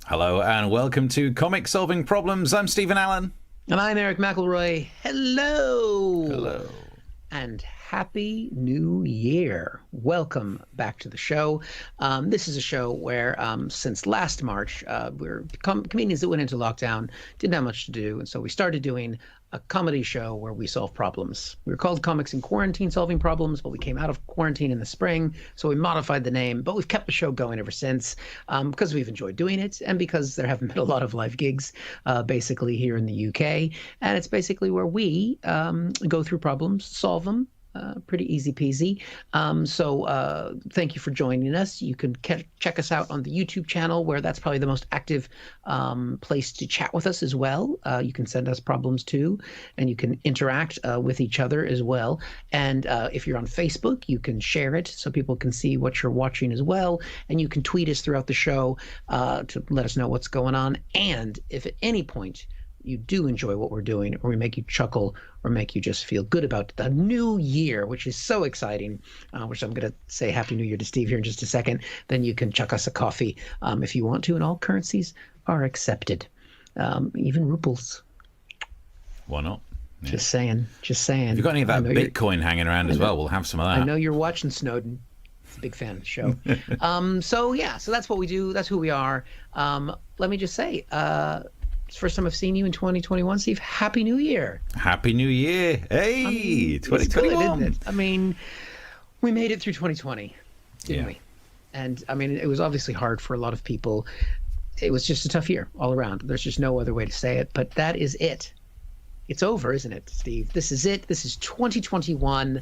Hello and welcome to Comic Solving Problems. I'm Stephen Allen. And I'm Eric McElroy. Hello. Hello. And Happy New Year. Welcome back to the show. This is a show where since last March, we're comedians that went into lockdown, didn't have much to do. And so we started doing a comedy show where we solve problems. We were called Comics in Quarantine Solving Problems, but we came out of quarantine in the spring. So we modified the name, but we've kept the show going ever since because we've enjoyed doing it and because there haven't been a lot of live gigs basically here in the UK. And it's basically where we go through problems, solve them. Pretty easy peasy. So thank you for joining us. You can check us out on the YouTube channel, where that's probably the most active place to chat with us as well. You can send us problems too, and you can interact with each other as well. And if you're on Facebook, you can share it so people can see what you're watching as well. And you can tweet us throughout the show to let us know what's going on. And if at any point you do enjoy what we're doing, or we make you chuckle, or make you just feel good about the new year, which is so exciting, which I'm going to say Happy New Year to Steve here in just a second, then you can chuck us a coffee if you want to, and all currencies are accepted, even rubles. Why not? Yeah. Just saying. If you've got any of that Bitcoin hanging around as well, we'll have some of that. I know you're watching Snowden. It's a big fan of the show. So that's what we do. That's who we are. Let me just say, it's the first time I've seen you in 2021, Steve. Happy New Year. Happy New Year. Hey, 2021. It's good, isn't it? I mean, we made it through 2020, didn't we? And I mean, it was obviously hard for a lot of people. It was just a tough year all around. There's just no other way to say it, but that is it. It's over, isn't it, Steve? This is it. This is 2021.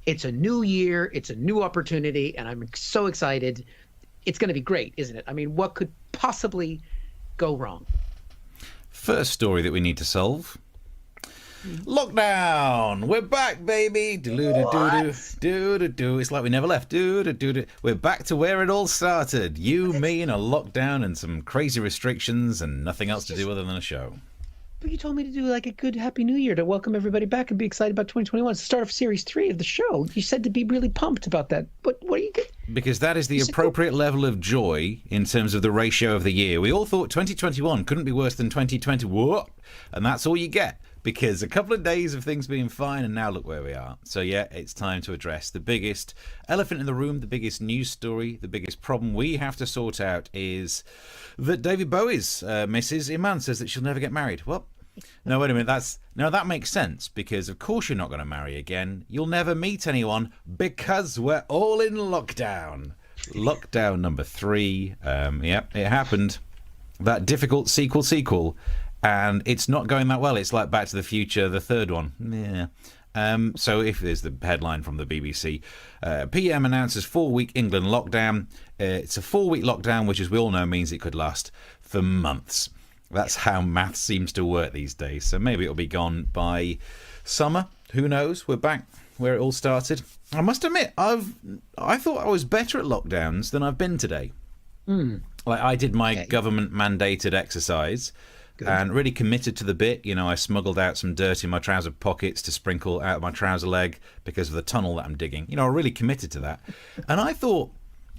It's a new year. It's a new opportunity, and I'm so excited. It's going to be great, isn't it? I mean, what could possibly go wrong? First story that we need to solve. Lockdown. We're back, baby. Do-do-do-do. It's like we never left. Do-do-do-do. We're back to where it all started. You, me, and a lockdown and some crazy restrictions and nothing else to do other than a show. But you told me to do like a good Happy New Year to welcome everybody back and be excited about 2021. It's the start of Series 3 of the show. You said to be really pumped about that. What are you getting? Because that is the appropriate level of joy in terms of the ratio of the year. We all thought 2021 couldn't be worse than 2020. What? And that's all you get. Because a couple of days of things being fine, and now look where we are. So yeah, it's time to address the biggest elephant in the room, the biggest news story, the biggest problem we have to sort out is that David Bowie's Mrs. Iman says that she'll never get married. Well, no, wait a minute. That makes sense, because of course you're not going to marry again. You'll never meet anyone because we're all in lockdown. Lockdown number 3. Yep, it happened. That difficult sequel. And it's not going that well. It's like Back to the Future, the third one. Yeah. So if there's the headline from the BBC, PM announces 4-week England lockdown. It's a 4-week lockdown, which, as we all know, means it could last for months. That's how math seems to work these days. So maybe it'll be gone by summer. Who knows? We're back where it all started. I must admit, I thought I was better at lockdowns than I've been today. Like, I did my government mandated exercise. Good. And really committed to the bit. You know, I smuggled out some dirt in my trouser pockets to sprinkle out my trouser leg because of the tunnel that I'm digging. You know, I really committed to that. And I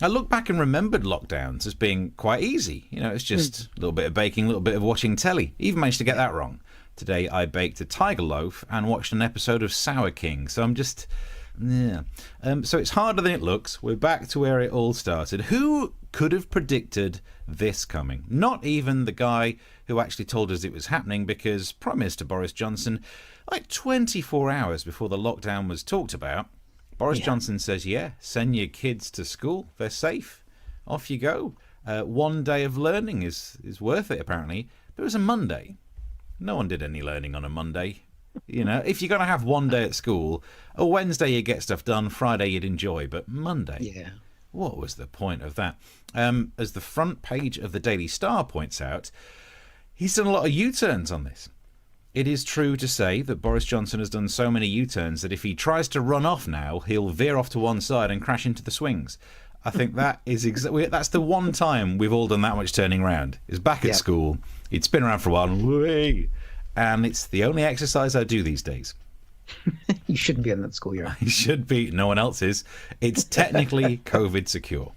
looked back and remembered lockdowns as being quite easy. You know, it's just a little bit of baking, a little bit of watching telly. Even managed to get that wrong. Today I baked a tiger loaf and watched an episode of Sour King. So I'm just... yeah. So it's harder than it looks. We're back to where it all started. Who could have predicted this coming? Not even the guy who actually told us it was happening, because Prime Minister Boris Johnson, like 24 hours before the lockdown was talked about, Boris Johnson says, send your kids to school. They're safe. Off you go. 1 day of learning is worth it, apparently. But it was a Monday. No one did any learning on a Monday. You know, if you're going to have 1 day at school, a Wednesday you get stuff done, Friday you'd enjoy, but Monday, what was the point of that? As the front page of the Daily Star points out, he's done a lot of U-turns on this. It is true to say that Boris Johnson has done so many U-turns that if he tries to run off now, he'll veer off to one side and crash into the swings. I think that is that's the one time we've all done that much turning around. Is back at school. He'd been around for a while. And it's the only exercise I do these days. You shouldn't be in that school year. I should be. No one else is. It's technically COVID secure.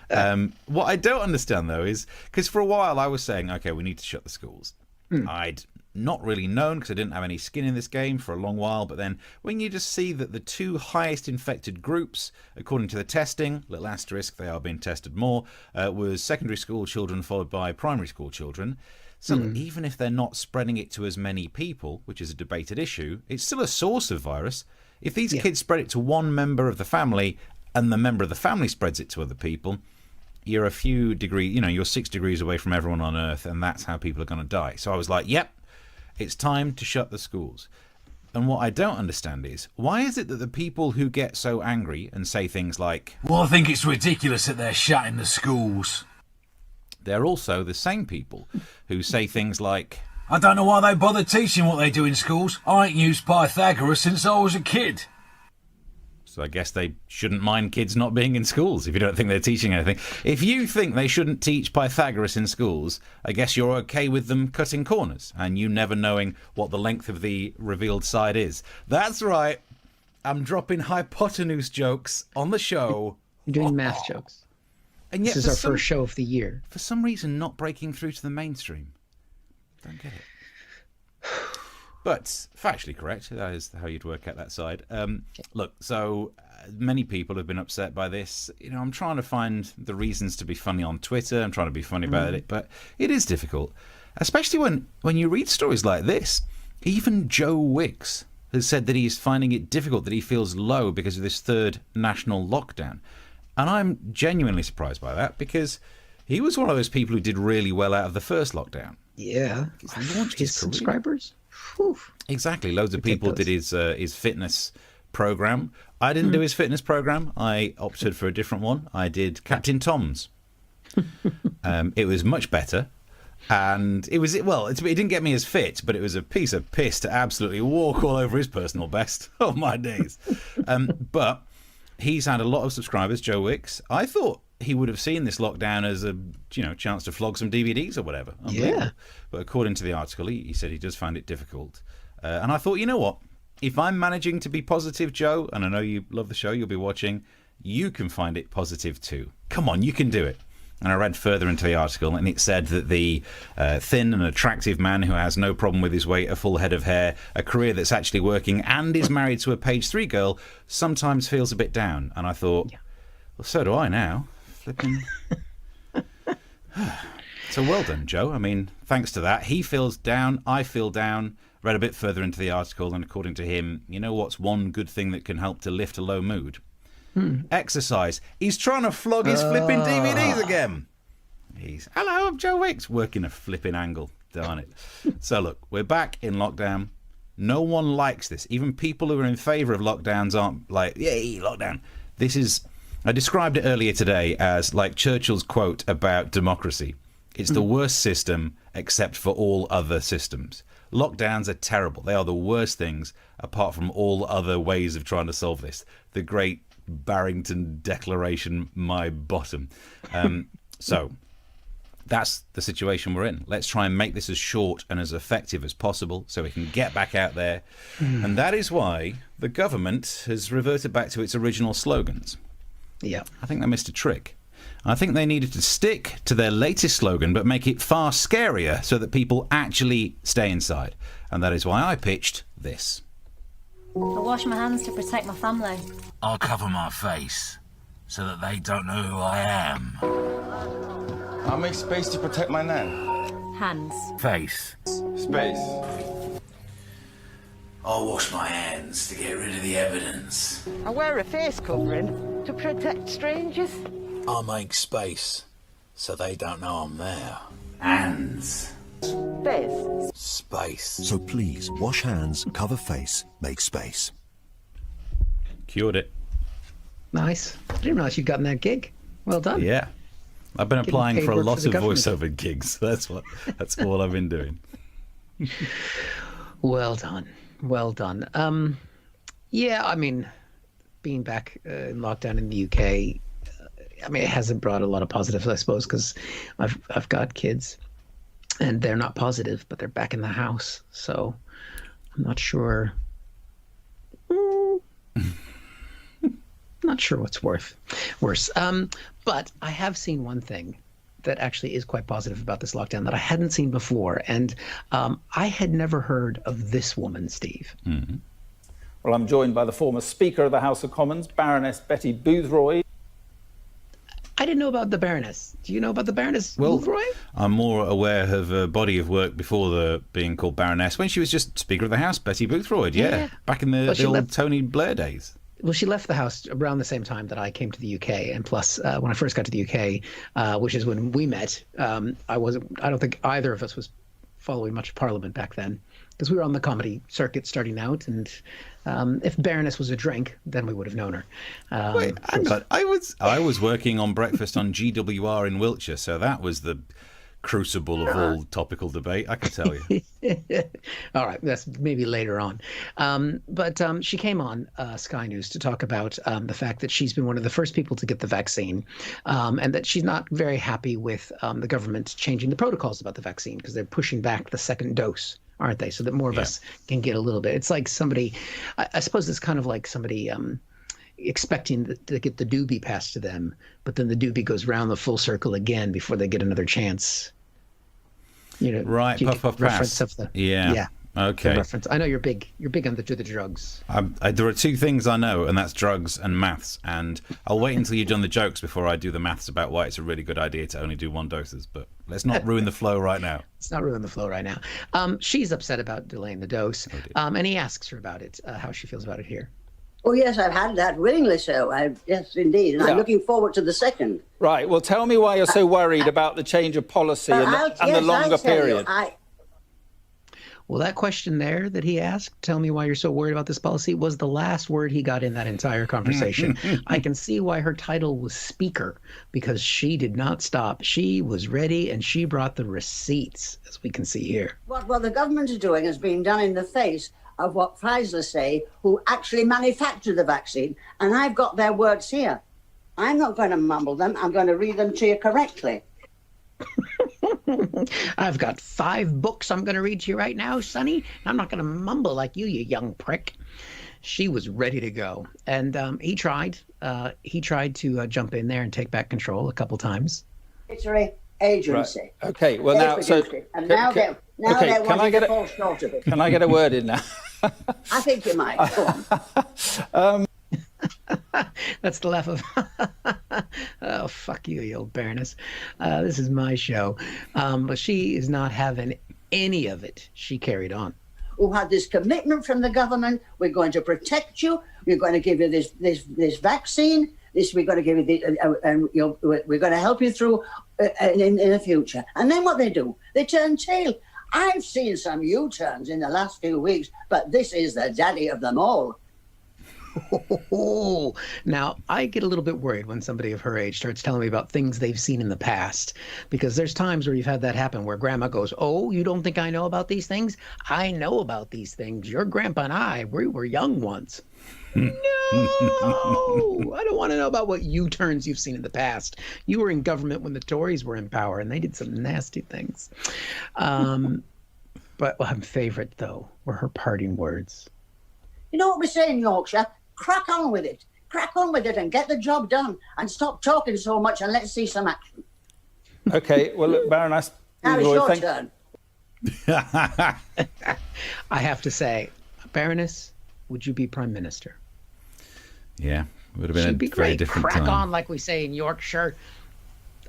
What I don't understand, though, is because for a while I was saying, okay, we need to shut the schools. I'd not really known because I didn't have any skin in this game for a long while. But then when you just see that the two highest infected groups, according to the testing, little asterisk, they are being tested more, was secondary school children followed by primary school children. So even if they're not spreading it to as many people, which is a debated issue, it's still a source of virus. If these kids spread it to one member of the family and the member of the family spreads it to other people, you're a few degrees, you're 6 degrees away from everyone on Earth, and that's how people are going to die. So I was like, yep, it's time to shut the schools. And what I don't understand is, why is it that the people who get so angry and say things like, well, I think it's ridiculous that they're shutting the schools, they're also the same people who say things like, I don't know why they bother teaching what they do in schools. I ain't used Pythagoras since I was a kid. So I guess they shouldn't mind kids not being in schools if you don't think they're teaching anything. If you think they shouldn't teach Pythagoras in schools, I guess you're okay with them cutting corners and you never knowing what the length of the revealed side is. That's right. I'm dropping hypotenuse jokes on the show. You're doing math jokes. And yet this is our first show of the year. For some reason, not breaking through to the mainstream. Don't get it. But factually correct. That is how you'd work out that side. Look, so many people have been upset by this. I'm trying to find the reasons to be funny on Twitter. I'm trying to be funny about it, but it is difficult, especially when you read stories like this. Even Joe Wicks has said that he's finding it difficult, that he feels low because of this third national lockdown. And I'm genuinely surprised by that because he was one of those people who did really well out of the first lockdown. Yeah. He's launched his career. Subscribers? Whew. Exactly. Loads of people did his fitness program. I didn't do his fitness program. I opted for a different one. I did Captain Tom's. It was much better. And it didn't get me as fit, but it was a piece of piss to absolutely walk all over his personal best. Oh, my days. But he's had a lot of subscribers, Joe Wicks. I thought he would have seen this lockdown as a chance to flog some DVDs or whatever. Yeah. But according to the article, he said he does find it difficult. And I thought, you know what? If I'm managing to be positive, Joe, and I know you love the show, you'll be watching, you can find it positive too. Come on, you can do it. And I read further into the article, and it said that the thin and attractive man who has no problem with his weight, a full head of hair, a career that's actually working, and is married to a page 3 girl, sometimes feels a bit down. And I thought, well, so do I now. Flipping. So well done, Joe. I mean, thanks to that. He feels down, I feel down. Read a bit further into the article, and according to him, you know what's one good thing that can help to lift a low mood? Exercise. He's trying to flog his flipping DVDs again. Hello, I'm Joe Wicks, working a flipping angle. Darn it. So look, we're back in lockdown. No one likes this. Even people who are in favour of lockdowns aren't like, yay, lockdown. I described it earlier today as like Churchill's quote about democracy. It's the worst system except for all other systems. Lockdowns are terrible. They are the worst things apart from all other ways of trying to solve this. The great Barrington Declaration, my bottom. So that's the situation we're in. Let's try and make this as short and as effective as possible so we can get back out there. And that is why the government has reverted back to its original slogans. Yeah. I think they missed a trick. I think they needed to stick to their latest slogan but make it far scarier so that people actually stay inside. And that is why I pitched this. I wash my hands to protect my family. I'll cover my face so that they don't know who I am. I'll make space to protect my nan. Hands. Face. Space. I'll wash my hands to get rid of the evidence. I wear a face covering to protect strangers. I'll make space so they don't know I'm there. Hands. Space. Space. So please, wash hands, cover face, make space. Cured it. Nice. I didn't realize you'd gotten that gig. Well done. Yeah. I've been applying for a paid work lot for the of government. voiceover gigs. That's all I've been doing. Well done. Well done. Yeah, I mean, being back in lockdown in the UK, I mean, it hasn't brought a lot of positives, I suppose, because I've got kids, and they're not positive, but they're back in the house, so I'm not sure. Not sure what's worse. But I have seen one thing that actually is quite positive about this lockdown that I hadn't seen before. And I had never heard of this woman, Steve. Mm-hmm. Well, I'm joined by the former Speaker of the House of Commons, Baroness Betty Boothroyd. I didn't know about the Baroness. Do you know about the Baroness Boothroyd? I'm more aware of a body of work before being called Baroness, when she was just Speaker of the House, Betty Boothroyd, yeah. Back in the old Tony Blair days. Well, she left the House around the same time that I came to the UK, and plus, when I first got to the UK, which is when we met, I don't think either of us was following much Parliament back then, because we were on the comedy circuit starting out, and if Baroness was a drink, then we would have known her. Wait, I was working on breakfast on GWR in Wiltshire, so that was the crucible of all topical debate, I can tell you. All right, that's maybe later on. But she came on Sky News to talk about the fact that she's been one of the first people to get the vaccine, and that she's not very happy with the government changing the protocols about the vaccine because they're pushing back the second dose, aren't they? So that more of us can get a little bit. It's like somebody, I suppose it's kind of like somebody expecting to get the doobie passed to them, but then the doobie goes round the full circle again before they get another chance. You know, right? Puff pass. Of the, yeah. Okay. Reference. I know you're big on the drugs. There are two things I know, and that's drugs and maths. And I'll wait until you've done the jokes before I do the maths about why it's a really good idea to only do one doses. But let's not ruin the flow right now. Let's not ruin the flow right now. She's upset about delaying the dose, and he asks her about it, how she feels about it here. Oh, yes, I've had that willingly so. Yes, indeed. And I'm looking forward to the second. Right. Well, tell me why you're so worried about the change of policy and the longer period. Well, that question there that he asked, tell me why you're so worried about this policy, was the last word he got in that entire conversation. I can see why her title was Speaker, because she did not stop. She was ready, and she brought the receipts, as we can see here. What the government is doing is being done in the face of what Pfizer say, who actually manufacture the vaccine. And I've got their words here. I'm not going to mumble them. I'm going to read them to you correctly. I've got 5 books I'm going to read to you right now, Sonny. I'm not going to mumble like you young prick. She was ready to go. And he tried. He tried to jump in there and take back control a couple times. Agency. Right. Okay, well now, so... And now they're wanting to fall short of it. Can I get a word in now? I think you might. Go on. That's the laugh of, oh, fuck you, you old Baroness. This is my show. But she is not having any of it. She carried on. Who had this commitment from the government, we're going to protect you, we're going to give you this vaccine, we're going to give you and we're going to help you through in the future. And then what they do, they turn tail. I've seen some U-turns in the last few weeks, but this is the daddy of them all. Now, I get a little bit worried when somebody of her age starts telling me about things they've seen in the past, because there's times where you've had that happen where grandma goes, oh, you don't think I know about these things? I know about these things. Your grandpa and I, we were young once. No, I don't want to know about what U-turns you've seen in the past. You were in government when the Tories were in power, and they did some nasty things. But my favorite, though, were her parting words. You know what we say in Yorkshire? Crack on with it. Crack on with it and get the job done. And stop talking so much and let's see some action. Okay, well, look, Baroness... Now it's your turn. I have to say, Baroness, would you be Prime Minister? Yeah, it would have been She'd a very different Crack time. on, like we say in Yorkshire.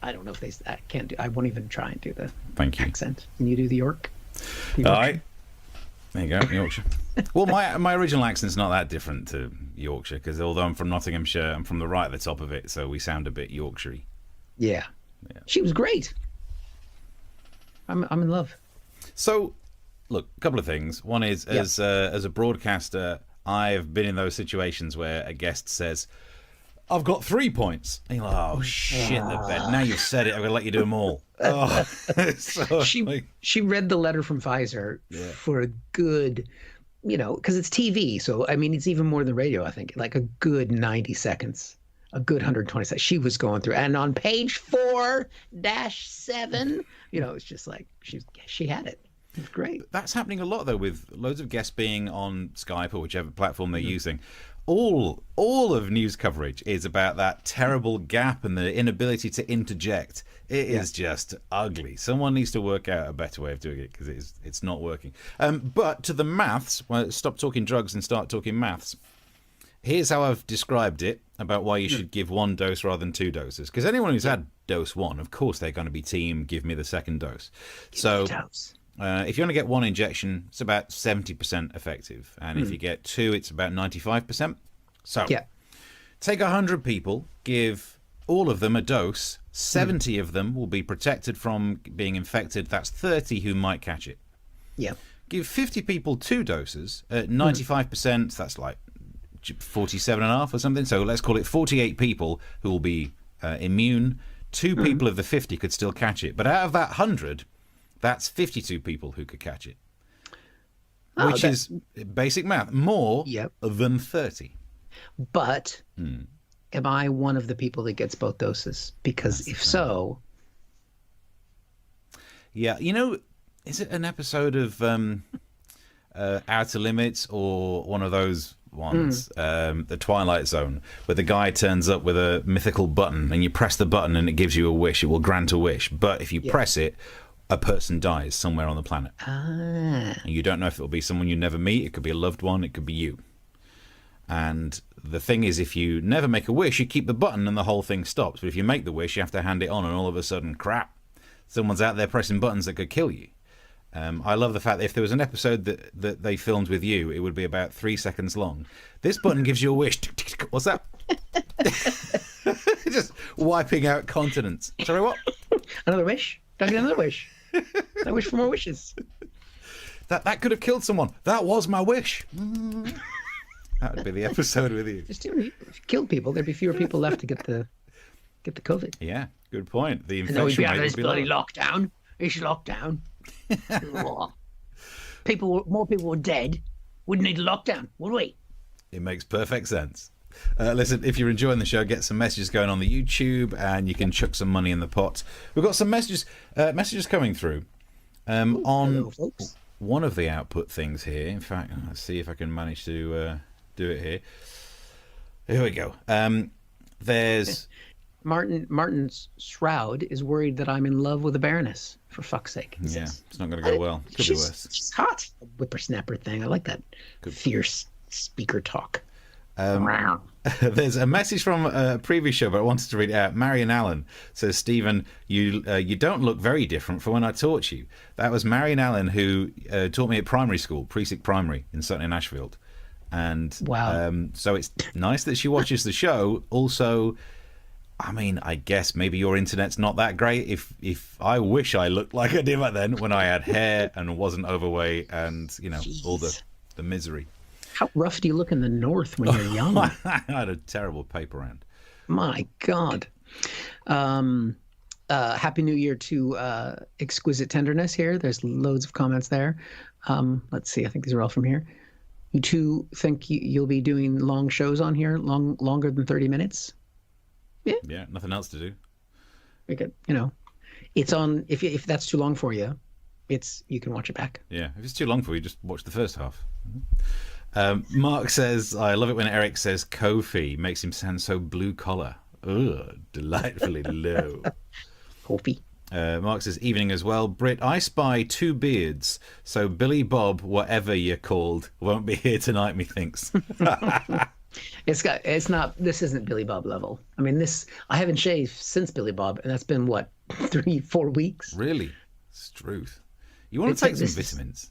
I don't know if I can't do. I won't even try and do the accent. Can you do the York? All right. There you go, Yorkshire. Well, my original accent's not that different to Yorkshire, because although I'm from Nottinghamshire, I'm from the right at the top of it, so we sound a bit Yorkshire-y. Yeah. She was great. I'm in love. So, look, a couple of things. One is, as a broadcaster, I've been in those situations where a guest says, I've got 3 points. And you're like, oh, shit, the bed. Now you've said it, I'm going to let you do them all. Oh, so, she read the letter from Pfizer for a good, because it's TV. So, I mean, it's even more than radio, I think, like a good 90 seconds, a good 120 seconds. She was going through. And on page 4-7, it's just like she had it. It was great. That's happening a lot, though, with loads of guests being on Skype or whichever platform they're using. all of news coverage is about that terrible gap and the inability to interject. It is just ugly. Someone needs to work out a better way of doing it because it's not working. But to the maths, well, stop talking drugs and start talking maths. Here's how I've described it about why you should give 1 dose rather than 2 doses. Because anyone who's had dose 1, of course they're going to be team, give me the second dose. If you only get 1 injection, it's about 70% effective. And if you get 2, it's about 95%. So take 100 people, give all of them a dose. 70 of them will be protected from being infected. That's 30 who might catch it. Yeah. Give 50 people 2 doses at 95%. That's like 47.5 or something. So let's call it 48 people who will be immune. 2 people of the 50 could still catch it. But out of that 100, that's 52 people who could catch it. Which is basic math. More than 30. But am I one of the people that gets both doses? Because if so... Yeah, you know, is it an episode of Outer Limits or one of those ones, the Twilight Zone, where the guy turns up with a mythical button and you press the button and it gives you a wish, it will grant a wish. But if you press it, a person dies somewhere on the planet. And you don't know if it'll be someone you never meet. It could be a loved one. It could be you. And the thing is, if you never make a wish, you keep the button and the whole thing stops. But if you make the wish, you have to hand it on, and all of a sudden, crap, someone's out there pressing buttons that could kill you. I love the fact that if there was an episode that they filmed with you, it would be about 3 seconds long. This button gives you a wish. What's that? Just wiping out continents. Sorry, what? Another wish? Don't get another wish. I wish for more wishes. That could have killed someone. That was my wish. That would be the episode with you. Just if you killed people, there'd be fewer people left to get the COVID. Yeah, good point. The infection and then we'd be out of rate this would be bloody lower. lockdown. It's lockdown. More people were dead. Wouldn't need a lockdown, would we? It makes perfect sense. Listen, if you're enjoying the show, get some messages going on the YouTube, and you can chuck some money in the pot. We've got some messages coming through on hello, one of the output things here. In fact, let's see if I can manage to do it here. Here we go. There's Martin's Shroud is worried that I'm in love with a Baroness. For fuck's sake. Yeah, it's not going to go well. Could be worse. She's hot. Whippersnapper thing. I like that fierce speaker talk. There's a message from a previous show, but I wanted to read it out. Marion Allen says, Stephen, you don't look very different from when I taught you. That was Marion Allen who taught me at primary school, Precinct Primary in Sutton in Ashfield. And so it's nice that she watches the show. Also, I mean, I guess maybe your internet's not that great. If I wish I looked like I did back then when I had hair and wasn't overweight and, you know, all the misery. How rough do you look in the north when you're young? I had a terrible paper round. My God. Happy New Year to Exquisite Tenderness here. There's loads of comments there. Let's see. I think these are all from here. You two think you'll be doing long shows on here, longer than 30 minutes? Yeah, nothing else to do. We could, it's on. If that's too long for you, you can watch it back. Yeah, if it's too long for you, just watch the first half. Mark says, I love it when Eric says Kofi. Makes him sound so blue collar. Ugh, delightfully low. Kofi. Mark says, evening as well. Britt, I spy 2 beards, so Billy Bob, whatever you're called, won't be here tonight, methinks. It's not. This isn't Billy Bob level. I mean, I haven't shaved since Billy Bob, and that's been what 3-4 weeks. Really, Struth. You want to take some vitamins?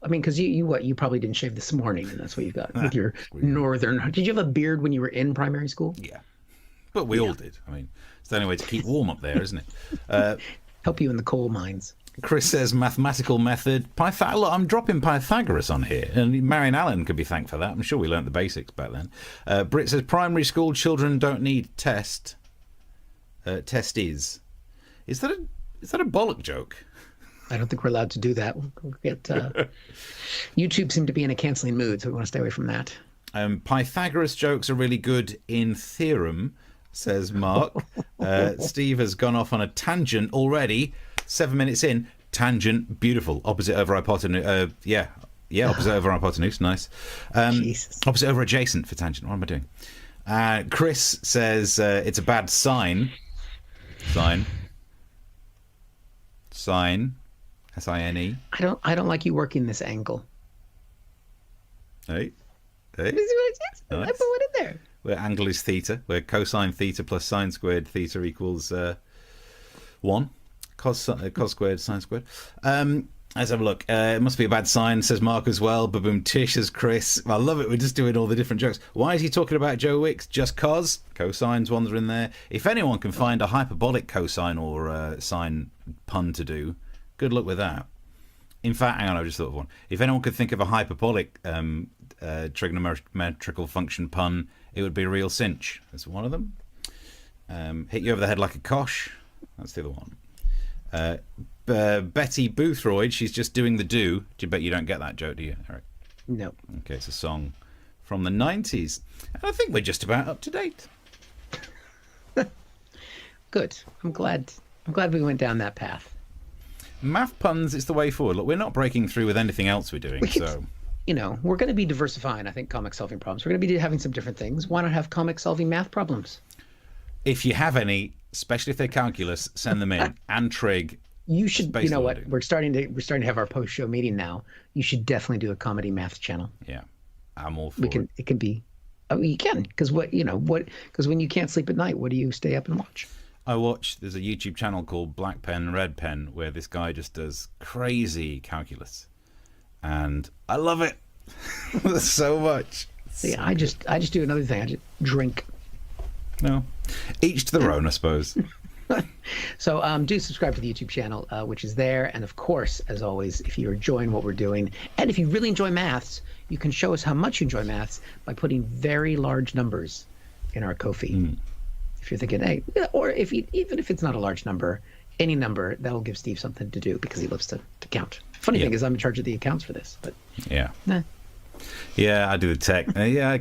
I mean, because you probably didn't shave this morning, and that's what you've got with your northern. Did you have a beard when you were in primary school? Yeah, but we all did. I mean, it's the only way to keep warm up there, isn't it? Help you in the coal mines. Chris says mathematical method. Look, I'm dropping Pythagoras on here, and Marion Allen could be thanked for that. I'm sure we learnt the basics back then. Britt says primary school children don't need testes. Is that a bollock joke? I don't think we're allowed to do that. We'll get YouTube seemed to be in a cancelling mood, so we want to stay away from that. Pythagoras jokes are really good in theorem, says Mark. Steve has gone off on a tangent already. 7 minutes in, tangent, beautiful. Opposite over hypotenuse. Yeah, Yeah, opposite over on hypotenuse. Nice. Jesus. Opposite over adjacent for tangent. What am I doing? Chris says it's a bad sign. Sign. S-I-N-E. I don't like you working this angle. Hey. This is what it is. I Nice. put one in there. Where angle is theta, where cosine theta plus sine squared theta equals 1. Cos squared, sine squared. Let's have a look. It must be a bad sign, says Mark as well. Baboom Tish, says Chris. I love it. We're just doing all the different jokes. Why is he talking about Joe Wicks? Just cause? Cosines, ones are in there. If anyone can find a hyperbolic cosine or sine pun to do, good luck with that. In fact, hang on, I just thought of one. If anyone could think of a hyperbolic trigonometrical function pun, it would be a real cinch. That's one of them. Hit you over the head like a cosh. That's the other one. Betty Boothroyd, she's just doing the do. Do you bet you don't get that joke, do you, Eric? No. Okay, it's a song from the 90s. And I think we're just about up to date. Good. I'm glad we went down that path. Math puns is the way forward. Look, we're not breaking through with anything else we're doing, so... You know, we're going to be diversifying, I think, comic solving problems. We're going to be having some different things. Why not have comic solving math problems? If you have any, especially if they're calculus, send them in. And trig. You should, you know what? loading. We're starting to have our post show meeting now. You should definitely do a comedy math channel. Yeah, I'm all for it. It can be. I mean, you can, because because when you can't sleep at night, what do you stay up and watch? There's a YouTube channel called Black Pen, Red Pen, where this guy just does crazy calculus. And I love it so much. See, I just do another thing. I just drink. No, each to their own, I suppose. So do subscribe to the YouTube channel, which is there. And of course, as always, if you're enjoying what we're doing, and if you really enjoy maths, you can show us how much you enjoy maths by putting very large numbers in our Ko-fi. If you're thinking, hey, or even if it's not a large number, any number, that'll give Steve something to do because he loves to count. Funny thing is, I'm in charge of the accounts for this, but yeah. Nah. Yeah, I do the tech.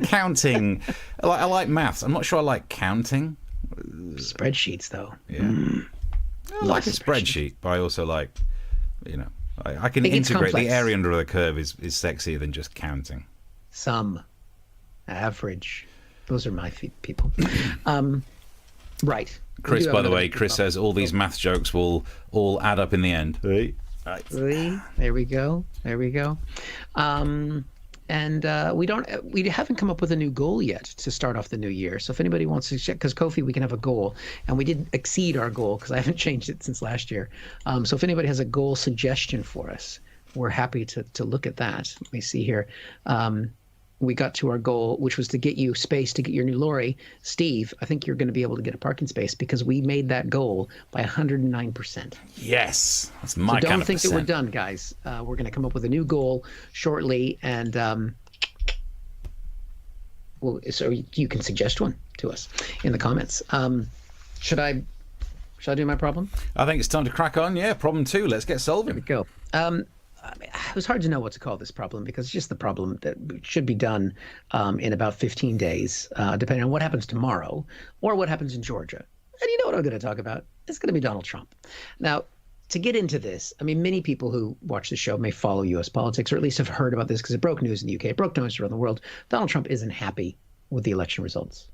Counting. I like maths. I'm not sure I like counting. Spreadsheets, though. Yeah. I like a spreadsheet, but I also like, I can It gets integrate. complex. The area under the curve is sexier than just counting. Sum, average. Those are my people. Right. Chris, by the way, Chris says all these math jokes will all add up in the end. Right. There we go. And we haven't come up with a new goal yet to start off the new year. So if anybody wants to check, because Ko-fi, we can have a goal, and we did exceed our goal because I haven't changed it since last year. So if anybody has a goal suggestion for us, we're happy to look at that. Let me see here. We got to our goal, which was to get you space to get your new lorry. Steve, I think you're going to be able to get a parking space because we made that goal by 109%. Yes, that's my So don't kind of think that we're percent. done, guys. We're going to come up with a new goal shortly, and so you can suggest one to us in the comments. Should I do my problem? I think it's time to crack on. Yeah, problem 2. Let's get solving. There we go. It was hard to know what to call this problem because it's just the problem that should be done in about 15 days, depending on what happens tomorrow or what happens in Georgia. And you know what I'm going to talk about? It's going to be Donald Trump. Now, to get into this, I mean, many people who watch the show may follow U.S. politics or at least have heard about this because it broke news in the UK. It broke news around the world. Donald Trump isn't happy with the election results.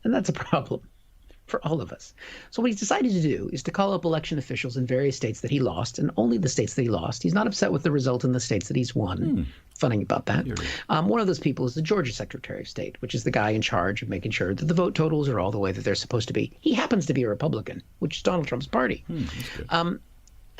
And that's a problem for all of us. So what he's decided to do is to call up election officials in various states that he lost, and only the states that he lost. He's not upset with the result in the states that he's won. Funny about that. One of those people is the Georgia Secretary of State, which is the guy in charge of making sure that the vote totals are all the way that they're supposed to be. He happens to be a Republican, which is Donald Trump's party. An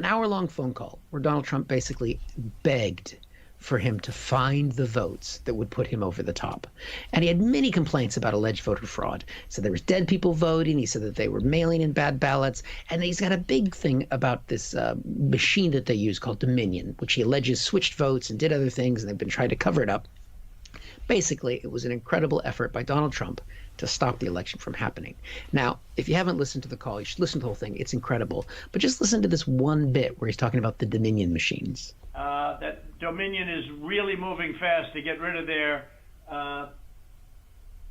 hour-long phone call where Donald Trump basically begged for him to find the votes that would put him over the top. And he had many complaints about alleged voter fraud. He said there was dead people voting. He said that they were mailing in bad ballots. And he's got a big thing about this machine that they use called Dominion, which he alleges switched votes and did other things, and they've been trying to cover it up. Basically, it was an incredible effort by Donald Trump to stop the election from happening. Now, if you haven't listened to the call, you should listen to the whole thing. It's incredible. But just listen to this one bit where he's talking about the Dominion machines. That Dominion is really moving fast to get rid of their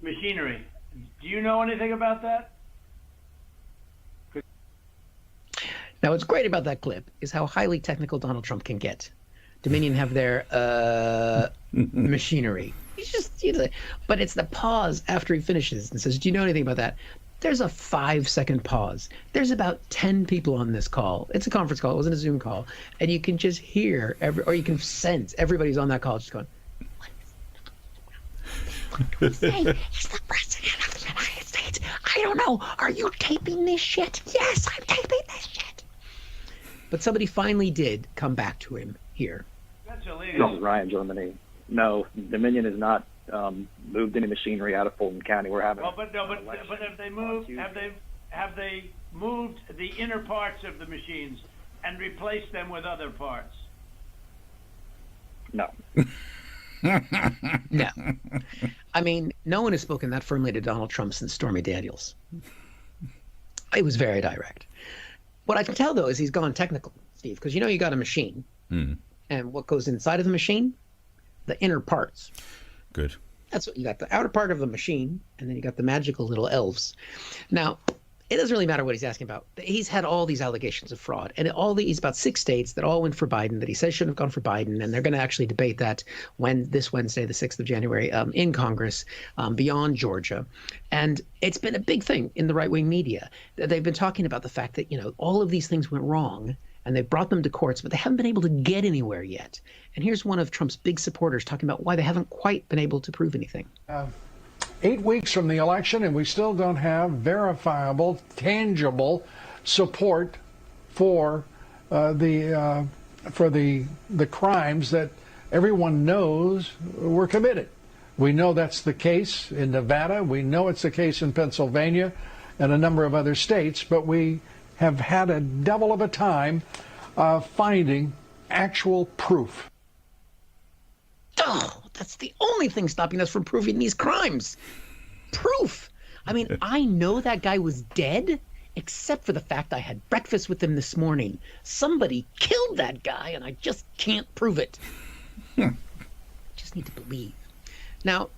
machinery. Do you know anything about that? Now, what's great about that clip is how highly technical Donald Trump can get. Dominion have their machinery. But it's the pause after he finishes and says, do you know anything about that? There's a 5-second pause. There's about 10 people on this call. It's a conference call. It wasn't a Zoom call. And you can just hear, or you can sense everybody's on that call just going, what do we say? He's the president of the United States. I don't know. Are you taping this shit? Yes, I'm taping this shit. But somebody finally did come back to him here. That's illegal. This is Ryan, Germany. No, Dominion has not moved any machinery out of Fulton County. We're having. Well, but have they moved? Have they moved the inner parts of the machines and replaced them with other parts? No. No. I mean, no one has spoken that firmly to Donald Trump since Stormy Daniels. It was very direct. What I can tell, though, is he's gone technical, Steve, because you got a machine. And what goes inside of the machine? The inner parts. Good. That's what you got, the outer part of the machine, and then you got the magical little elves. Now, it doesn't really matter what he's asking about. He's had all these allegations of fraud, and he's about 6 states that all went for Biden that he says shouldn't have gone for Biden, and they're going to actually debate that this Wednesday, the 6th of January, in Congress, beyond Georgia. And it's been a big thing in the right-wing media. They've been talking about the fact that, all of these things went wrong, and they've brought them to courts, but they haven't been able to get anywhere yet. And here's one of Trump's big supporters talking about why they haven't quite been able to prove anything. 8 weeks from the election, and we still don't have verifiable, tangible support for the crimes that everyone knows were committed. We know that's the case in Nevada. We know it's the case in Pennsylvania and a number of other states, but we have had a devil of a time finding actual proof. Oh, that's the only thing stopping us from proving these crimes. Proof. I mean, I know that guy was dead, except for the fact I had breakfast with him this morning. Somebody killed that guy, and I just can't prove it. Just need to believe. Now,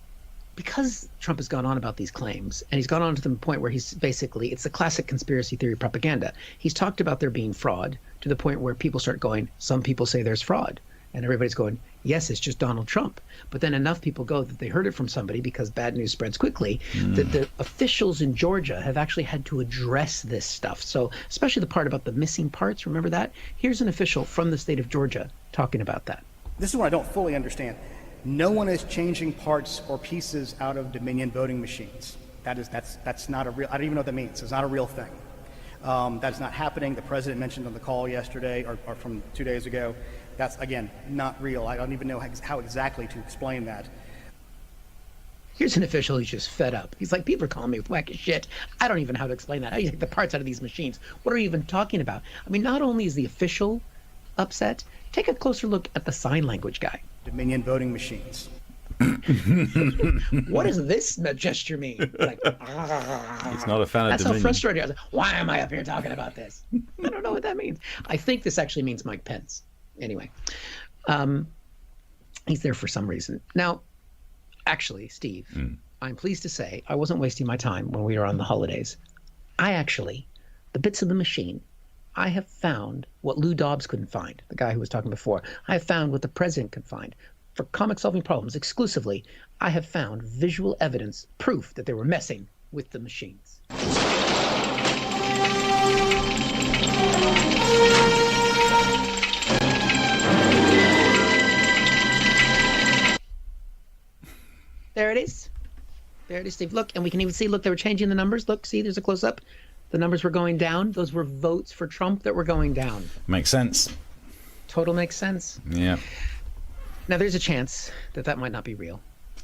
because Trump has gone on about these claims, and he's gone on to the point where he's basically, it's the classic conspiracy theory propaganda. He's talked about there being fraud to the point where people start going, some people say there's fraud. And everybody's going, yes, it's just Donald Trump. But then enough people go that they heard it from somebody, because bad news spreads quickly, that the officials in Georgia have actually had to address this stuff. So especially the part about the missing parts, remember that? Here's an official from the state of Georgia talking about that. This is what I don't fully understand. No one is changing parts or pieces out of Dominion voting machines. That's not a real, I don't even know what that means. It's not a real thing. That's not happening. The president mentioned on the call yesterday or from 2 days ago. That's, again, not real. I don't even know how exactly to explain that. Here's an official who's just fed up. He's like, people are calling me with wacky shit. I don't even know how to explain that. How do you take the parts out of these machines? What are you even talking about? I mean, not only is the official upset, take a closer look at the sign language guy. Dominion voting machines. What does this gesture mean? Like, He's not a fan of that's Dominion. how frustrated I was. Why am I up here talking about this? I don't know what that means. I think this actually means Mike Pence. Anyway, he's there for some reason. Now, actually, Steve, I'm pleased to say I wasn't wasting my time when we were on the holidays. The bits of the machine, I have found what Lou Dobbs couldn't find, the guy who was talking before. I have found what the president could find. For comic-solving problems exclusively, I have found visual evidence, proof that they were messing with the machines. There it is. There it is, Steve. Look, and we can even see, look, they were changing the numbers. Look, see, there's a close-up. The numbers were going down. Those were votes for Trump that were going down. Makes sense. Total makes sense. Yeah. Now, there's a chance that that might not be real.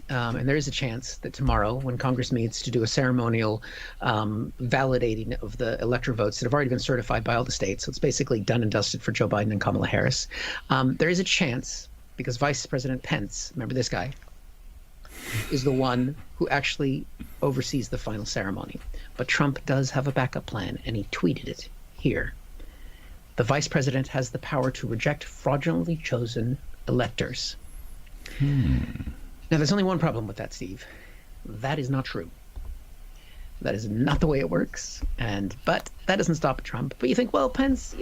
And there is a chance that tomorrow, when Congress meets to do a ceremonial validating of the electoral votes that have already been certified by all the states, so it's basically done and dusted for Joe Biden and Kamala Harris, there is a chance, because Vice President Pence, remember this guy, is the one who actually oversees the final ceremony. But Trump does have a backup plan, and he tweeted it here. The vice president has the power to reject fraudulently chosen electors. Now, there's only one problem with that, Steve. That is not true. That is not the way it works. But that doesn't stop Trump. But you think, well, Pence,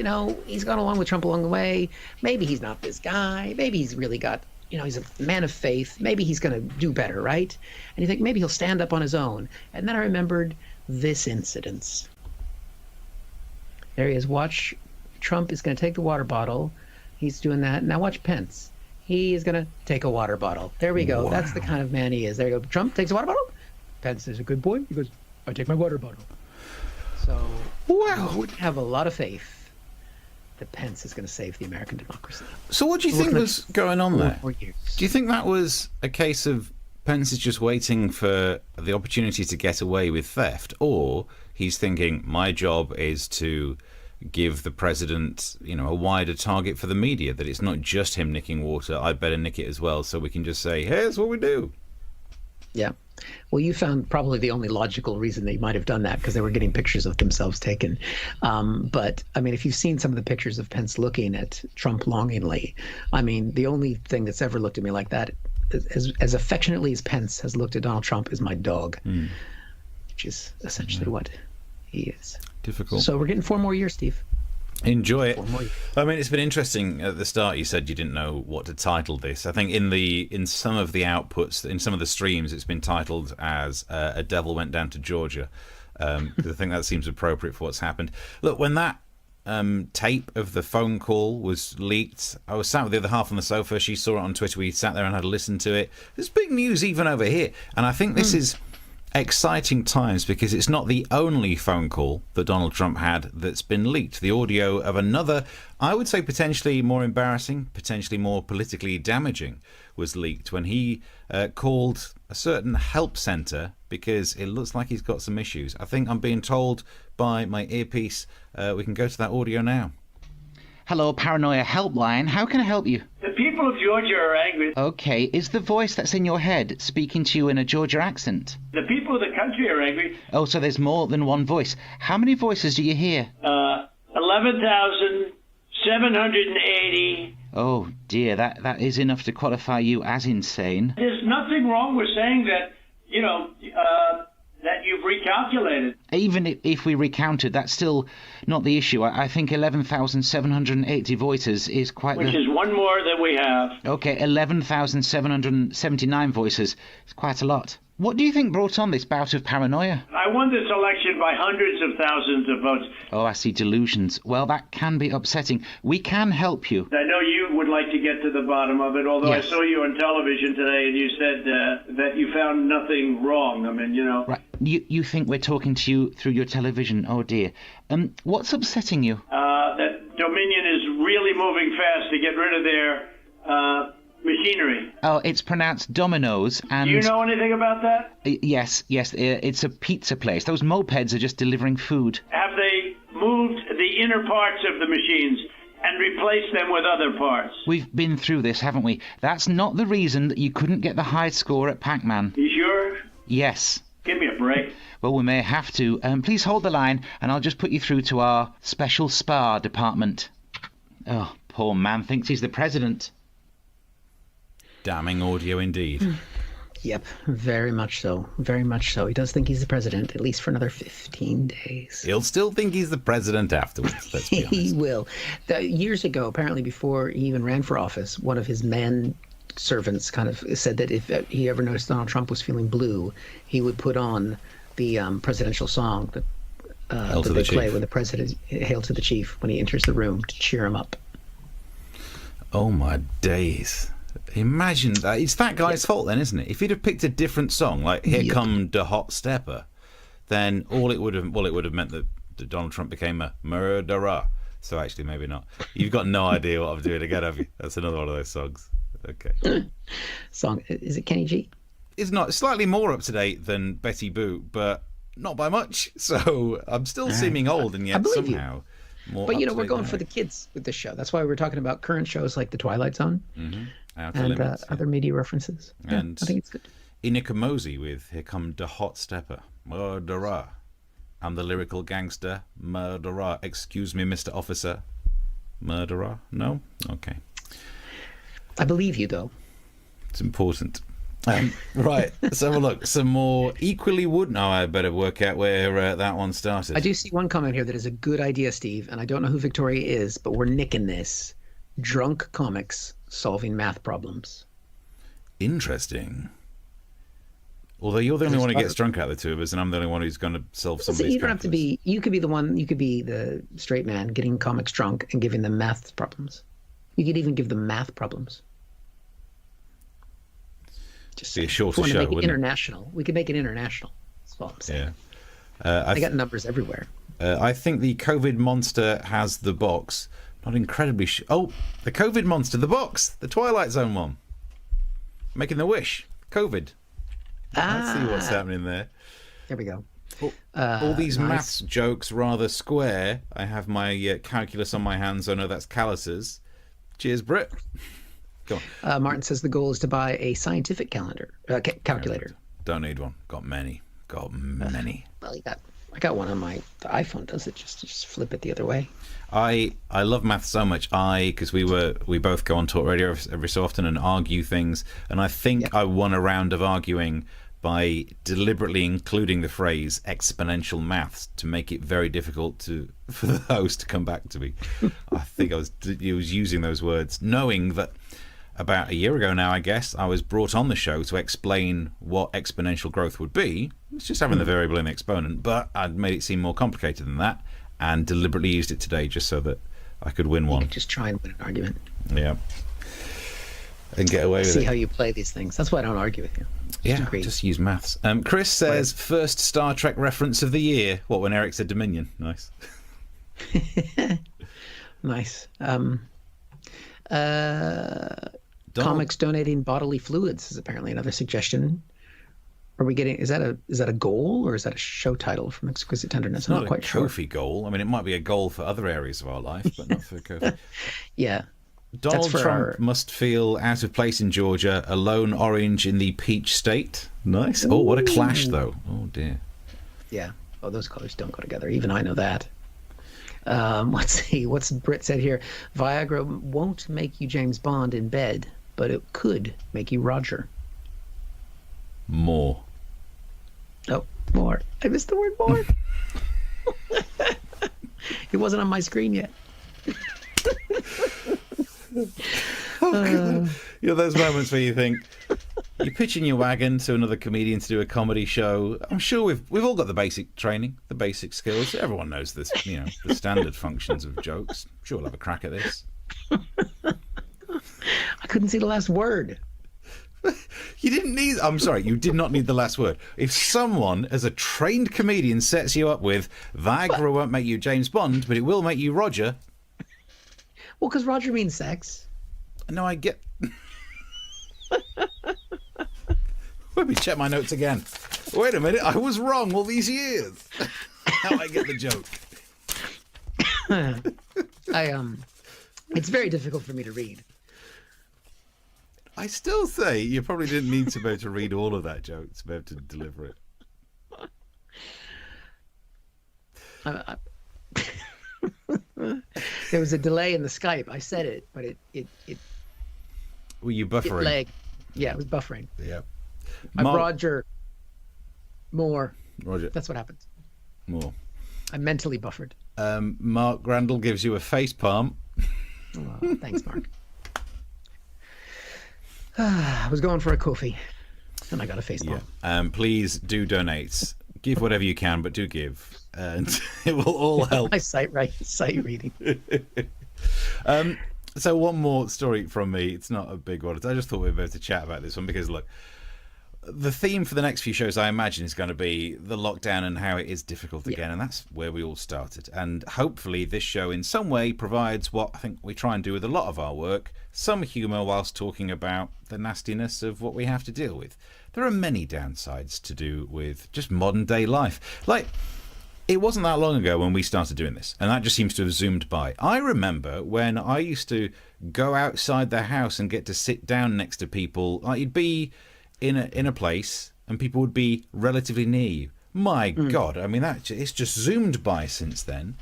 he's gone along with Trump along the way. Maybe he's not this guy. Maybe he's really got, he's a man of faith. Maybe he's going to do better, right? And you think maybe he'll stand up on his own. And then I remembered this incident. There he is. Watch, Trump is going to take the water bottle. He's doing that. Now watch Pence. He is going to take a water bottle. There we go. Wow. That's the kind of man he is. There you go. Trump takes a water bottle. Pence is a good boy. He goes, I take my water bottle. So I would have a lot of faith that Pence is going to save the American democracy. So what do you think was going on there? Do you think that was a case of Pence is just waiting for the opportunity to get away with theft, or he's thinking my job is to give the president, a wider target for the media, that it's not just him nicking water, I better nick it as well, so we can just say, here's what we do. Yeah. Well, you found probably the only logical reason they might have done that, because they were getting pictures of themselves taken. But, I mean, if you've seen some of the pictures of Pence looking at Trump longingly, I mean, the only thing that's ever looked at me like that, as affectionately as Pence has looked at Donald Trump, is my dog, which is essentially what he is. Difficult. So we're getting 4 more years, Steve. Enjoy it. I mean, it's been interesting. At the start, you said you didn't know what to title this. I think in some of the outputs, in some of the streams, it's been titled as "A Devil Went Down to Georgia." I think that seems appropriate for what's happened. Look, when that tape of the phone call was leaked, I was sat with the other half on the sofa. She saw it on Twitter. We sat there and had a listen to it. There's big news even over here, and I think this is exciting times, because it's not the only phone call that Donald Trump had that's been leaked. The audio of another, I would say potentially more embarrassing, potentially more politically damaging, was leaked when he called a certain help centre because it looks like he's got some issues. I think I'm being told by my earpiece we can go to that audio now. Hello, Paranoia Helpline. How can I help you? The people of Georgia are angry. Okay, is the voice that's in your head speaking to you in a Georgia accent? The people of the country are angry. Oh, so there's more than one voice. How many voices do you hear? 11,780. Oh, dear, that is enough to qualify you as insane. There's nothing wrong with saying that, that you've recalculated. Even if we recounted, that's still not the issue. I think 11,780 voices is quite... Which is one more than we have. Okay, 11,779 voices. It's quite a lot. What do you think brought on this bout of paranoia? I won this election by hundreds of thousands of votes. Oh, I see. Delusions. Well, that can be upsetting. We can help you. I know you would like to get to the bottom of it, although yes. I saw you on television today and you said that you found nothing wrong. I mean, Right. You think we're talking to you through your television? Oh, dear. What's upsetting you? That Dominion is really moving fast to get rid of their machinery. Oh, it's pronounced Domino's, and... Do you know anything about that? Yes. It's a pizza place. Those mopeds are just delivering food. Have they moved the inner parts of the machines and replaced them with other parts? We've been through this, haven't we? That's not the reason that you couldn't get the high score at Pac-Man. You sure? Yes. Give me a break. Well, we may have to. Please hold the line, and I'll just put you through to our special spa department. Oh, poor man thinks he's the president. Damning audio indeed. Yep, very much so. Very much so. He does think he's the president, at least for another 15 days. He'll still think he's the president afterwards, let's be honest. He will. Years ago, apparently before he even ran for office, one of his man servants kind of said that if he ever noticed Donald Trump was feeling blue, he would put on the presidential song that they play when the president, Hail to the Chief, when he enters the room to cheer him up. Oh, my days. Imagine that. It's that guy's fault then, isn't it? If he'd have picked a different song, like Here Come the Hot Stepper, then it would have meant that Donald Trump became a murderer. So actually, maybe not. You've got no idea what I'm doing again, have you? That's another one of those songs. Okay. Song. Is it Kenny G? It's not. Slightly more up to date than Betty Boop, but not by much. So I'm still seeming old, and yet somehow... But we're going for the kids with this show. That's why we're talking about current shows like The Twilight Zone and other media references. And I think it's good. Inika Mosey with Here Come the Hot Stepper, murderer. I'm the lyrical gangster, murderer. Excuse me, Mr. Officer, murderer. No? Okay. I believe you, though. It's important. Right, let's have a look. Some more equally wood. No, I better work out where that one started. I do see one comment here that is a good idea, Steve, and I don't know who Victoria is, but we're nicking this. Drunk comics solving math problems. Interesting. Although you're the only one who gets drunk out of the two of us, and I'm the only one who's going to solve some of these. You don't have to be. You could be the one. You could be the straight man getting comics drunk and giving them math problems. You could even give them math problems. Just be a shorter show. Make it international. We could make it international. That's all I'm saying. Yeah. I got numbers everywhere. I think the COVID monster has the box. Not incredibly. The COVID monster, the box, the Twilight Zone one. Making the wish. COVID. Let's see what's happening there. There we go. All these maths jokes rather square. I have my calculus on my hands. I know that's calluses. Cheers, Britt. Go on. Martin says the goal is to buy a scientific calculator. Don't need one. Got many. Well, I got one on the iPhone. Does it just flip it the other way? I love math so much. Because we both go on talk radio every so often and argue things, and I think I won a round of arguing by deliberately including the phrase exponential maths to make it very difficult for the host to come back to me. I think I was using those words, knowing that about a year ago now, I guess, I was brought on the show to explain what exponential growth would be. It's just having the variable and the exponent, but I'd made it seem more complicated than that, and deliberately used it today just so that I could win one. You could just try and win an argument. Yeah. And get away with it. See how you play these things. That's why I don't argue with you. Just use maths. Chris says, first Star Trek reference of the year. What, when Eric said Dominion? Nice. Nice. Comics donating bodily fluids is apparently another suggestion. Are we getting? Is that a goal or is that a show title from Exquisite Tenderness? I'm not quite sure. Kofi goal. I mean, it might be a goal for other areas of our life, but not for Kofi. Yeah. Donald Trump must feel out of place in Georgia. A lone orange in the peach state. Nice. Ooh. Oh, what a clash, though. Oh dear. Yeah. Oh, those colors don't go together. Even I know that. Let's see. What's Britt said here? Viagra won't make you James Bond in bed, but it could make you Roger. More. Oh, more. I missed the word more. It wasn't on my screen yet. Those moments where you think you're pitching your wagon to another comedian to do a comedy show. I'm sure we've all got the basic training, the basic skills. Everyone knows this, the standard functions of jokes. I'm sure we'll have a crack at this. I couldn't see the last word. You didn't need. I'm sorry, you did not need the last word. If someone, as a trained comedian, sets you up with Viagra won't make you James Bond, but it will make you Roger. Well, because Roger means sex. No, I get. Let me check my notes again. Wait a minute, I was wrong all these years. Now I get the joke. It's very difficult for me to read. I still say you probably didn't need to be able to read all of that joke to be able to deliver it. There was a delay in the Skype. I said it, but it were you buffering? Yeah, it was buffering. Yeah. I'm Roger Moore. Roger. That's what happens. More. I'm mentally buffered. Mark Grandel gives you a face palm. Oh, thanks, Mark. I was going for a coffee, and I got a face palm. Yeah. Please do donate. Give whatever you can, but do give, and it will all help. My sight reading. So one more story from me. It's not a big one. I just thought we'd be able to chat about this one because, look, the theme for the next few shows, I imagine, is going to be the lockdown and how it is difficult again, and that's where we all started. And hopefully this show in some way provides what I think we try and do with a lot of our work, some humour whilst talking about the nastiness of what we have to deal with. There are many downsides to do with just modern day life. Like, it wasn't that long ago when we started doing this, and that just seems to have zoomed by. I remember when I used to go outside the house and get to sit down next to people. Like, you'd be in a place and people would be relatively near you. My God, I mean, it's just zoomed by since then.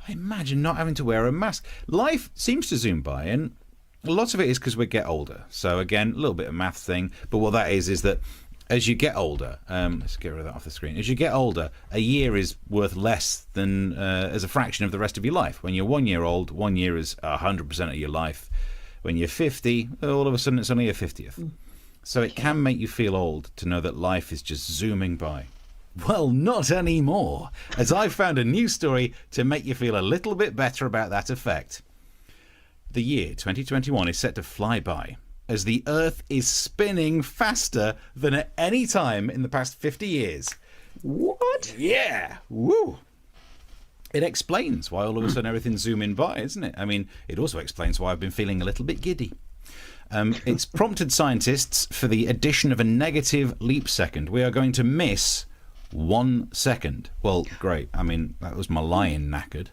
I imagine not having to wear a mask. Life seems to zoom by, and Lots of it is because we get older. So again, a little bit of maths thing. But what that is that as you get older, let's get rid of that off the screen. As you get older, a year is worth less than as a fraction of the rest of your life. When you're 1 year old, 1 year is 100% of your life. When you're 50, all of a sudden it's only a 50th. So it can make you feel old to know that life is just zooming by. Well, not anymore, as I've found a new story to make you feel a little bit better about that effect. The year 2021 is set to fly by as the Earth is spinning faster than at any time in the past 50 years. What? Yeah. Woo. It explains why all of a sudden everything's zooming by, isn't it? I mean, it also explains why I've been feeling a little bit giddy. It's prompted scientists for the addition of a negative leap second. We are going to miss 1 second. Well, great. I mean, that was my lion knackered.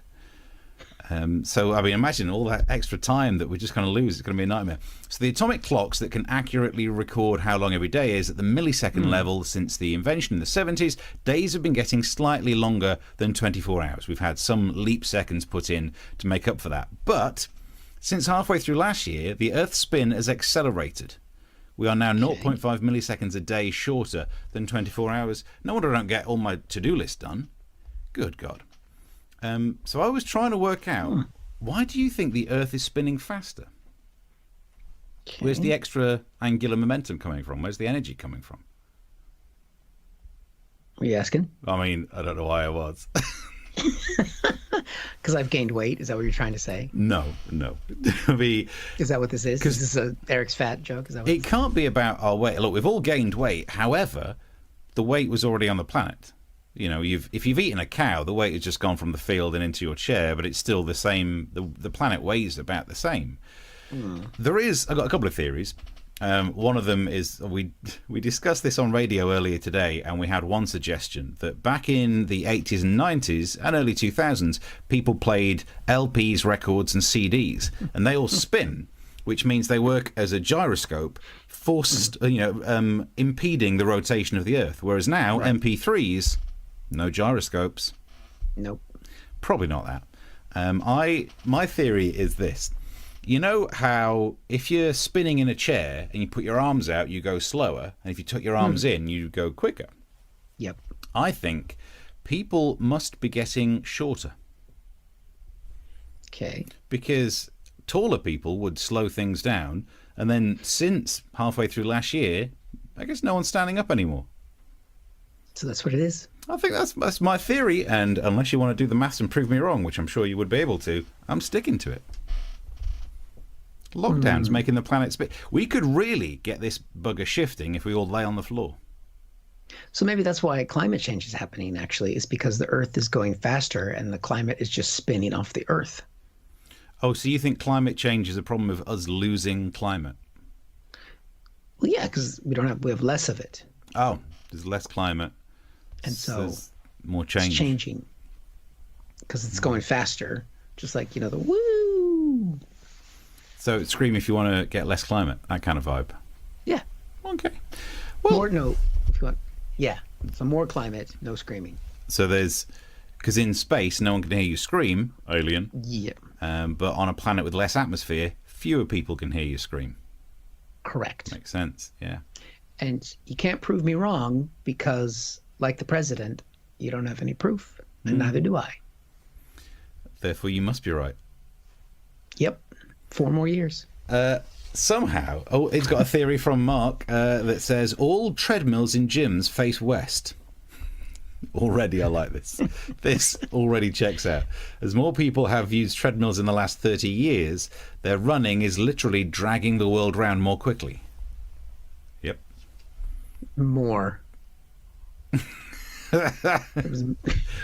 So, I mean, imagine all that extra time that we're just going to lose. It's going to be a nightmare. So the atomic clocks that can accurately record how long every day is at the millisecond level since the invention in the 70s, days have been getting slightly longer than 24 hours. We've had some leap seconds put in to make up for that. But since halfway through last year, the Earth's spin has accelerated. We are now 0.5 milliseconds a day shorter than 24 hours. No wonder I don't get all my to-do list done. Good God. So I was trying to work out, why do you think the Earth is spinning faster? Where's the extra angular momentum coming from? Where's the energy coming from? Are you asking? I mean, I don't know why I was. Because I've gained weight? Is that what you're trying to say? No. Is that what this is? Is this a Eric's fat joke? Is that what it can't be about our weight. Look, we've all gained weight. However, the weight was already on the planet. You know, if you've eaten a cow, the weight has just gone from the field and into your chair, but it's still the same. The planet weighs about the same. I've got a couple of theories. One of them is we discussed this on radio earlier today, and we had one suggestion that back in the 80s and 90s and early 2000s, people played LPs, records, and CDs, and they all spin, which means they work as a gyroscope, impeding the rotation of the Earth. Whereas now, MP3s. No gyroscopes. Nope. Probably not that. My theory is this. You know how if you're spinning in a chair and you put your arms out, you go slower, and if you tuck your arms in, you go quicker. Yep. I think people must be getting shorter. Okay. Because taller people would slow things down, and then since halfway through last year, I guess no one's standing up anymore. So that's what it is. I think that's my theory, and unless you want to do the maths and prove me wrong, which I'm sure you would be able to, I'm sticking to it. Lockdown's making the planet spin. We could really get this bugger shifting if we all lay on the floor. So maybe that's why climate change is happening, actually, is because the Earth is going faster and the climate is just spinning off the Earth. Oh, so you think climate change is a problem of us losing climate? Well, yeah, because we have less of it. Oh, there's less climate. And so there's more change. It's changing because it's going faster, just like, the woo. So scream if you want to get less climate, that kind of vibe. Yeah. Okay. Well, if you want. Yeah. So more climate, no screaming. So because in space, no one can hear you scream, alien. Yeah. But on a planet with less atmosphere, fewer people can hear you scream. Correct. Makes sense. Yeah. And you can't prove me wrong because, like the president, you don't have any proof, and neither do I. Therefore, you must be right. Yep. 4 more years. Somehow, it's got a theory from Mark that says all treadmills in gyms face west. Already, I like this. This already checks out. As more people have used treadmills in the last 30 years, their running is literally dragging the world round more quickly. Yep. More.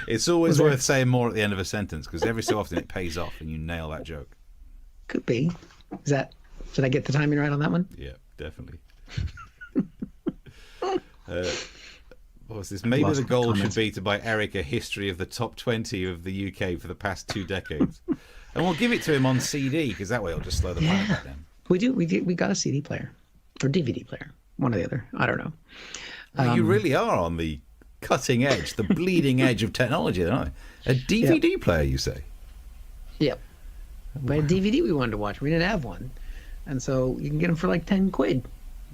It's always worth saying more at the end of a sentence, because every so often it pays off and you nail that joke. Could be. Did I get the timing right on that one? Yeah, definitely. What was this? Maybe the goal should be to buy Eric a history of the top 20 of the UK for the past 2 decades. And we'll give it to him on CD, because that way it'll just slow the planet back down. We do. We got a CD player or DVD player, one or the other. I don't know. Well, you really are on the cutting edge, the bleeding edge of technology, aren't you? A DVD player, you say? Yep. But a DVD we wanted to watch. We didn't have one. and so you can get them for like 10 quid.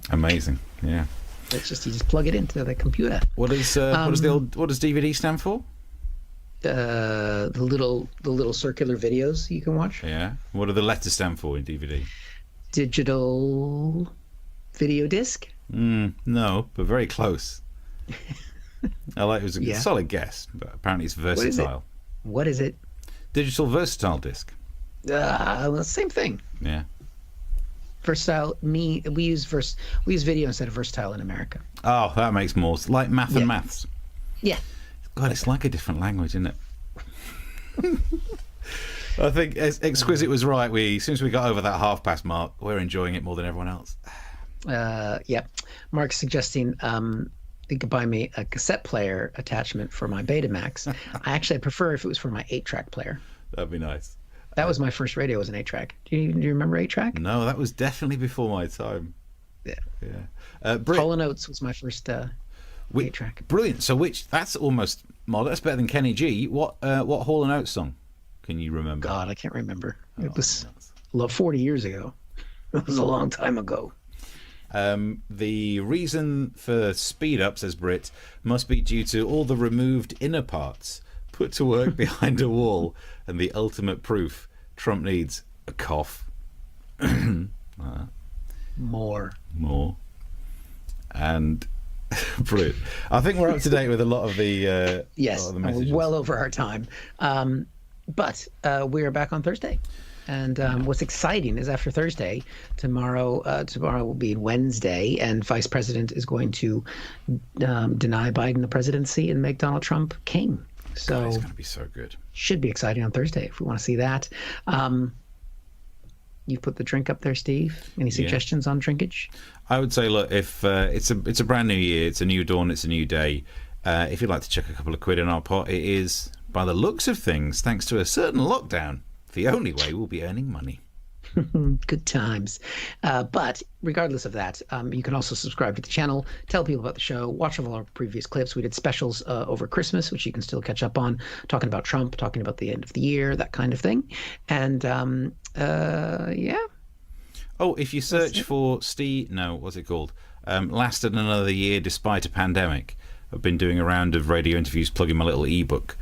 Amazing. Yeah. It's just you just plug it into the computer. What does DVD stand for? The little circular videos you can watch. Yeah. What do the letters stand for in DVD? Digital video disc. No, but very close. It was a solid guess, but apparently it's versatile. What is it? Digital versatile disc. Same thing. Yeah. Versatile. We use video instead of versatile in America. Oh, that makes more like math and maths. Yeah. God, it's like a different language, isn't it? I think Exquisite was right. Since we got over that half-past mark, we're enjoying it more than everyone else. Yeah. Mark's suggesting you could buy me a cassette player attachment for my Betamax. I actually prefer if it was for my 8-track player. That'd be nice. That was my first radio, was an 8-track. Do you remember 8-track? No, that was definitely before my time. Yeah. Hall & Oates was my first 8-track. Brilliant. So that's almost that's better than Kenny G. What Hall & Oates song can you remember? God, I can't remember. It was 40 years ago. It was a long time ago. The reason for speed up, says Britt, must be due to all the removed inner parts put to work behind a wall, and the ultimate proof: Trump needs a cough. More. And brilliant. I think we're up to date with a lot of the yes, lot of the messages. We're well over our time, but we are back on Thursday. And what's exciting is after Thursday, tomorrow will be Wednesday, and Vice President is going to deny Biden the presidency and make Donald Trump king. So it's going to be so good. Should be exciting on Thursday if we want to see that. You put the drink up there, Steve. Any suggestions on drinkage? I would say, look, if it's a brand new year, it's a new dawn, it's a new day. If you'd like to chuck a couple of quid in our pot, it is, by the looks of things, thanks to a certain lockdown, the only way we'll be earning money. Good times. But regardless of that, you can also subscribe to the channel, tell people about the show, watch all our previous clips. We did specials over Christmas, which you can still catch up on, talking about Trump, talking about the end of the year, that kind of thing. And yeah. Oh, if you search for what's it called? Lasted another year despite a pandemic. I've been doing a round of radio interviews, plugging my little ebook,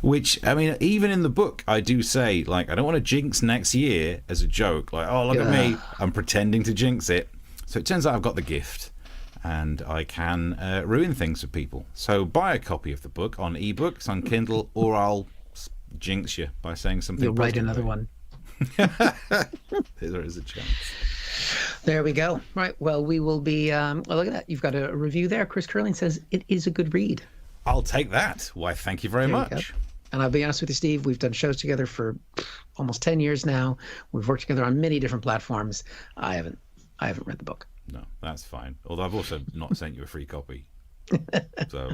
which I mean, even in the book, I do say, like, I don't want to jinx next year as a joke. Like, oh, look at me, I'm pretending to jinx it. So it turns out I've got the gift, and I can ruin things for people. So buy a copy of the book on ebook, it's on Kindle, or I'll jinx you by saying something. You'll write another one. There is a chance. There we go. Right. Well, we will be. Well, look at that. You've got a review there. Chris Curling says it is a good read. I'll take that. Why, thank you very much. And I'll be honest with you, Steve, we've done shows together for almost 10 years now. We've worked together on many different platforms. I haven't read the book. No, that's fine. Although I've also not sent you a free copy. So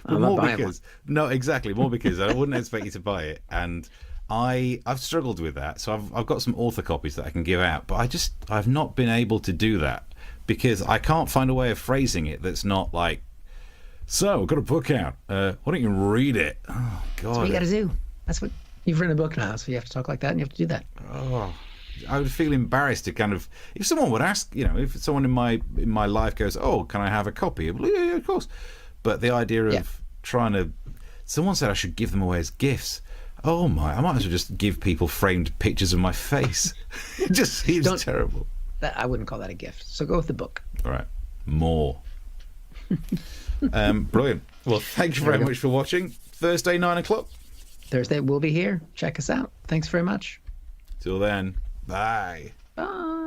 I'm not buying one. No, exactly. More because I wouldn't expect you to buy it. And I've struggled with that. So I've got some author copies that I can give out, but I've not been able to do that because I can't find a way of phrasing it that's not like, so, I've got a book out. Why don't you read it? Oh, God. That's what you got to do. That's what you've written a book now, so you have to talk like that and you have to do that. Oh, I would feel embarrassed to kind of, if someone would ask, if someone in my life goes, oh, can I have a copy? Yeah, of course. But the idea of trying to, someone said I should give them away as gifts. Oh my, I might as well just give people framed pictures of my face. It just seems terrible. I wouldn't call that a gift. So go with the book. All right. More. Brilliant. Well, thank you very much for watching. Thursday, 9:00. Thursday, we'll be here. Check us out. Thanks very much. Till then, bye. Bye.